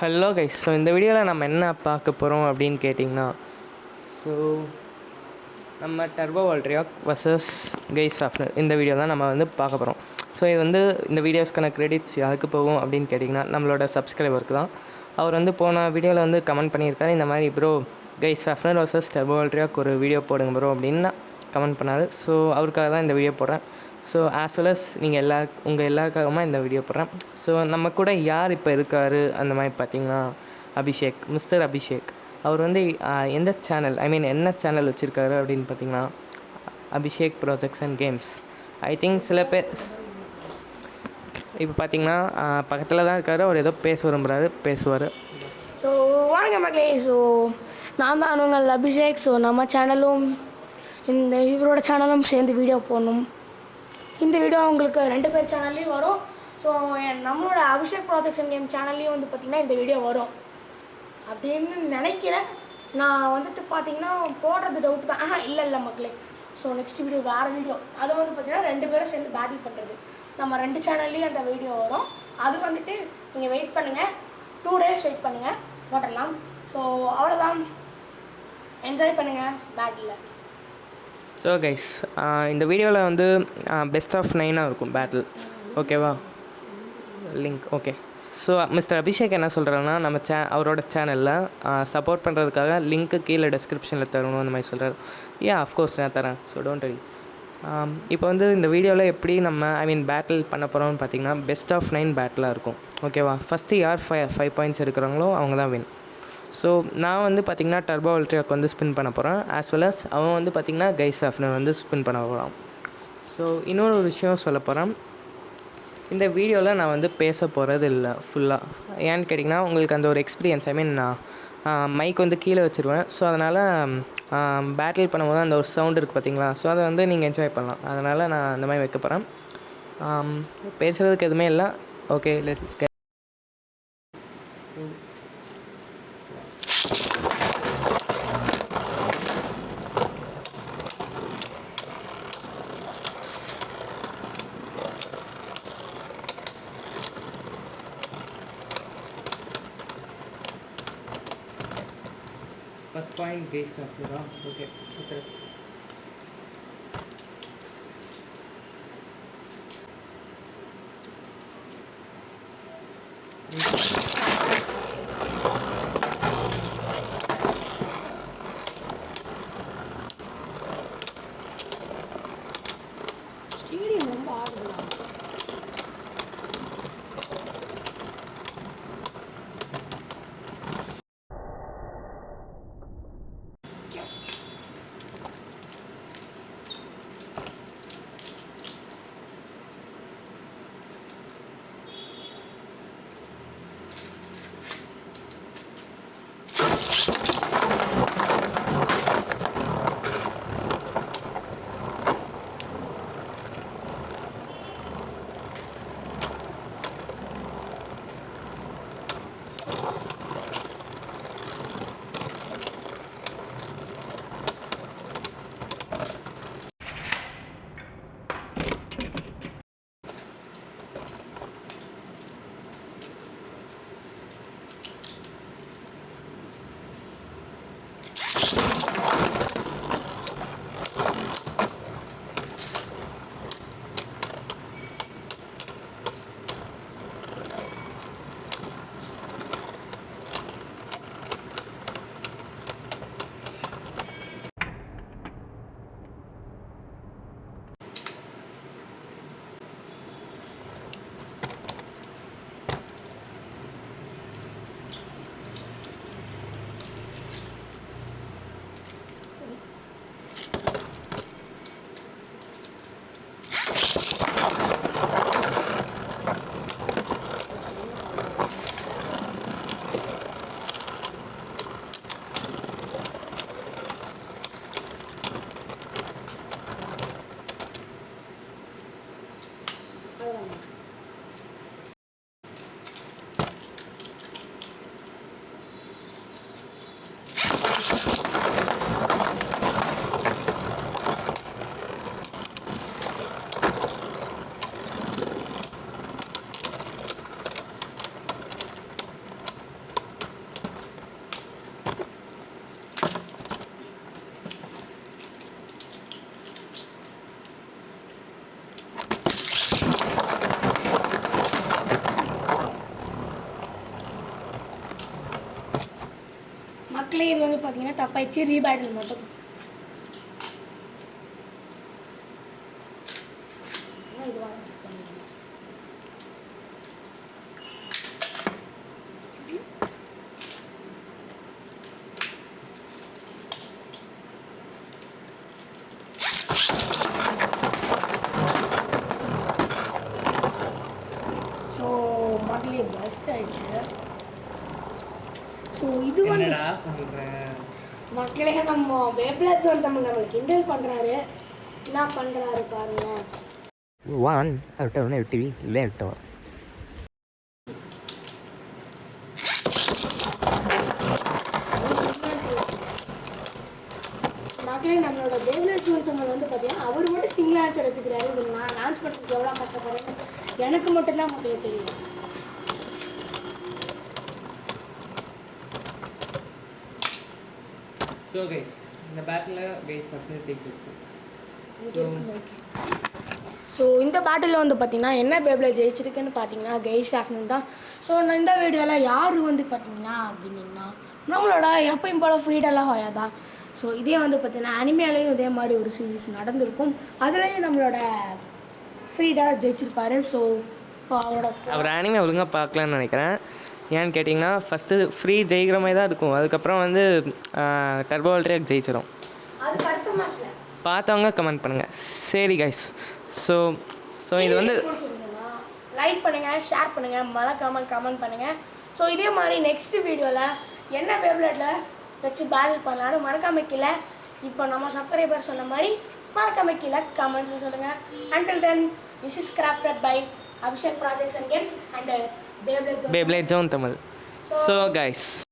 Hello guys. So இந்த வீடியோவில் நம்ம என்ன பார்க்க போகிறோம் அப்படின்னு கேட்டிங்கன்னா, ஸோ நம்ம டர்போ வால்ட்ரியாக் வர்சஸ் கைஸ் ஃபாஃப்னர் இந்த வீடியோ தான் நம்ம வந்து பார்க்க போகிறோம். ஸோ இது வந்து இந்த வீடியோஸ்க்கான கிரெடிட்ஸ் யாருக்கு போகும் அப்படின்னு கேட்டிங்கன்னா, நம்மளோட சப்ஸ்கிரைபருக்கு தான். அவர் வந்து போன வீடியோவில் வந்து கமெண்ட் பண்ணியிருக்காரு, இந்த மாதிரி bro guys Fafnir versus turbo வால்ட்ரியாக் ஒரு வீடியோ போடுங்க ப்ரோ அப்படின்னு கமெண்ட் பண்ணார். ஸோ அவருக்காக தான் இந்த வீடியோ போடுறேன். ஸோ ஆஸ் வெல் அஸ் நீங்கள் உங்கள் எல்லாருக்காகமாக இந்த வீடியோ போடுறேன். ஸோ நம்ம கூட யார் இப்போ இருக்கார் அந்த மாதிரி பார்த்தீங்கன்னா, அபிஷேக், மிஸ்டர் அபிஷேக். அவர் வந்து எந்த சேனல் என்ன சேனல் வச்சுருக்காரு அப்படின்னு பார்த்தீங்கன்னா, Abhishek projects and games. I think சில பேர் இப்போ பார்த்தீங்கன்னா பக்கத்தில் தான் இருக்கார். அவர் ஏதோ பேச விரும்புகிறாரு, பேசுவார். ஸோ வாங்க மக்களே. ஸோ நான் தான் உங்கள் அபிஷேக். ஸோ நம்ம சேனலும் இவரோட சேனலும் சேர்ந்து வீடியோ போடணும். இந்த வீடியோ உங்களுக்கு 2 பேர் சேனல்லையும் வரும். ஸோ நம்மளோட அபிஷேக் ப்ராஜெக்ட்ஸ் அண்ட் கேம் சேனல்லையும் வந்து பார்த்திங்கன்னா இந்த வீடியோ வரும் அப்படின்னு நினைக்கிறேன். நான் வந்துட்டு பார்த்திங்கன்னா போடுறது டவுட் தான். இல்லை மக்களே. ஸோ நெக்ஸ்ட் வீடியோ வேறு வீடியோ, அது வந்து பார்த்திங்கன்னா 2 பேரும் சேர்ந்து பேட்டில் பண்ணுறது. நம்ம 2 சேனல்லையும் அந்த வீடியோ வரும். அது வந்துட்டு நீங்கள் வெயிட் பண்ணுங்கள், 2 days வெயிட் பண்ணுங்கள், போட்டுடலாம். ஸோ அவ்வளோதான், என்ஜாய் பண்ணுங்கள் பேட்டில். ஸோ கைஸ், இந்த வீடியோவில் வந்து பெஸ்ட் ஆஃப் 9 இருக்கும் பேட்டில், ஓகேவா? Link okay. So mister Abhishek என்ன சொல்கிறாருன்னா, நம்ம அவரோட சேனலில் சப்போர்ட் பண்ணுறதுக்காக லிங்க்கு கீழே டிஸ்கிரிப்ஷனில் தரணும் அந்த மாதிரி சொல்கிறார். அஃப்கோர்ஸ் நான் தரேன். So don't worry. இப்போ வந்து இந்த வீடியோவில் எப்படி நம்ம பேட்டில் பண்ண போகிறோம்னு பார்த்தீங்கன்னா, பெஸ்ட் ஆஃப் 9 பேட்டிலாக இருக்கும், ஓகேவா? ஃபஸ்ட்டு யார் 5 பாயிண்ட்ஸ் எடுக்கிறாங்களோ அவங்க தான் வின். ஸோ நான் வந்து பார்த்திங்கன்னா டர்போ வால்ட்ரியாக் வந்து ஸ்பின் பண்ண போகிறேன். ஆஸ் வெல் அஸ் அவன் வந்து பார்த்திங்கன்னா கைஸ் ஃபாஃப்னர் வந்து ஸ்பின் பண்ண போகிறான். ஸோ இன்னொரு விஷயம் சொல்ல போகிறேன். இந்த வீடியோவில் நான் வந்து பேச போகிறது இல்லை ஃபுல்லாக. ஏன்னு கேட்டிங்கன்னா, உங்களுக்கு அந்த ஒரு எக்ஸ்பீரியன்ஸ், நான் மைக் வந்து கீழே வச்சுருவேன். ஸோ அதனால் பேட்டில் பண்ணும்போது அந்த ஒரு சவுண்ட் இருக்குது பார்த்தீங்களா, ஸோ அதை வந்து நீங்கள் என்ஜாய் பண்ணலாம். அதனால் நான் அந்த மாதிரி வைக்க போகிறேன். பேசுகிறதுக்கு எதுவுமே இல்லை. Okay, let's get. First point guys ஃபாஃப்னர். ஓகே, ஸ்டேடியம் ரொம்ப ஆடுதுடா. மக்களே இது வந்து பார்த்தீங்கன்னா தப்பாயிடுச்சு, ரீபேட்டில் மட்டும். இது வாங்க ஸோ மக்களே பெஸ்ட் ஆயிடுச்சு. ஸோ இது வந்து மக்களே நம்ம வேப்லெட்ஸ் வந்து நம்மளை கிண்டல் பண்ணுறாரு. என்ன பண்ணுறாரு பாருங்க. மக்களே நம்மளோட வேவ்லெட்ஸ் ஒருத்தவங்க வந்து பார்த்தீங்கன்னா அவர் மட்டும் சிங்கிள் ஆன்சர் வச்சுக்கிறாரு. இதில் நான் லான்ச் பண்ணுறதுக்கு எவ்வளோ கஷ்டப்படுறேன்னு எனக்கு மட்டும்தான் மக்களே தெரியும். ஸோ கைஸ் இந்த பேட்டில் கைஸ் ஃபஸ்ட்டு ஜெயிச்சிருச்சு. ஸோ இந்த பேட்டில் வந்து பார்த்தீங்கன்னா என்ன பேபில் ஜெயிச்சிருக்குன்னு பார்த்தீங்கன்னா கெய்ஸ் ஆஃப்டர்நூன் தான். ஸோ நான் இந்த வீடியோவில் யார் வந்து பார்த்தீங்கன்னா அப்படின்னா நம்மளோட எப்பயும் போல் ஃப்ரீடெல்லாம் ஹோயா தான். ஸோ இதே வந்து பார்த்தீங்கன்னா அனிமேலையும் இதே மாதிரி ஒரு சீரீஸ் நடந்திருக்கும். அதுலேயும் நம்மளோட ஃப்ரீடா ஜெயிச்சிருப்பாரு. ஸோ அவர் அனிமே ஒழுங்காக பார்க்கலான்னு நினைக்கிறேன். ஏன்னு கேட்டிங்கன்னா ஃபஸ்ட்டு ஃப்ரீ ஜெயிக்கிற மாதிரி தான் இருக்கும். அதுக்கப்புறம் வந்து டர்போ அல்ட்ரேக் ஜெயிச்சிடும். அதுக்கு அடுத்த மேட்ச்சில் பார்த்தவங்க கமெண்ட் பண்ணுங்கள். சரி கைஸ், ஸோ இது வந்து லைக் பண்ணுங்கள், ஷேர் பண்ணுங்கள், மறக்காமல் கமெண்ட் பண்ணுங்கள். ஸோ இதே மாதிரி நெக்ஸ்ட் வீடியோவில் என்ன பேப்லெட்டில் வச்சு பேட்டில் பண்ணலான்னு மறக்காம கீழே இப்போ நம்ம சப்ஸ்கிரைபர் சொன்ன மாதிரி மறக்காம கீழே கமெண்ட்ஸில் சொல்லுங்கள். Until then this is crafted by Abhishek projects and games and Beyblade Zone Tamil. So guys.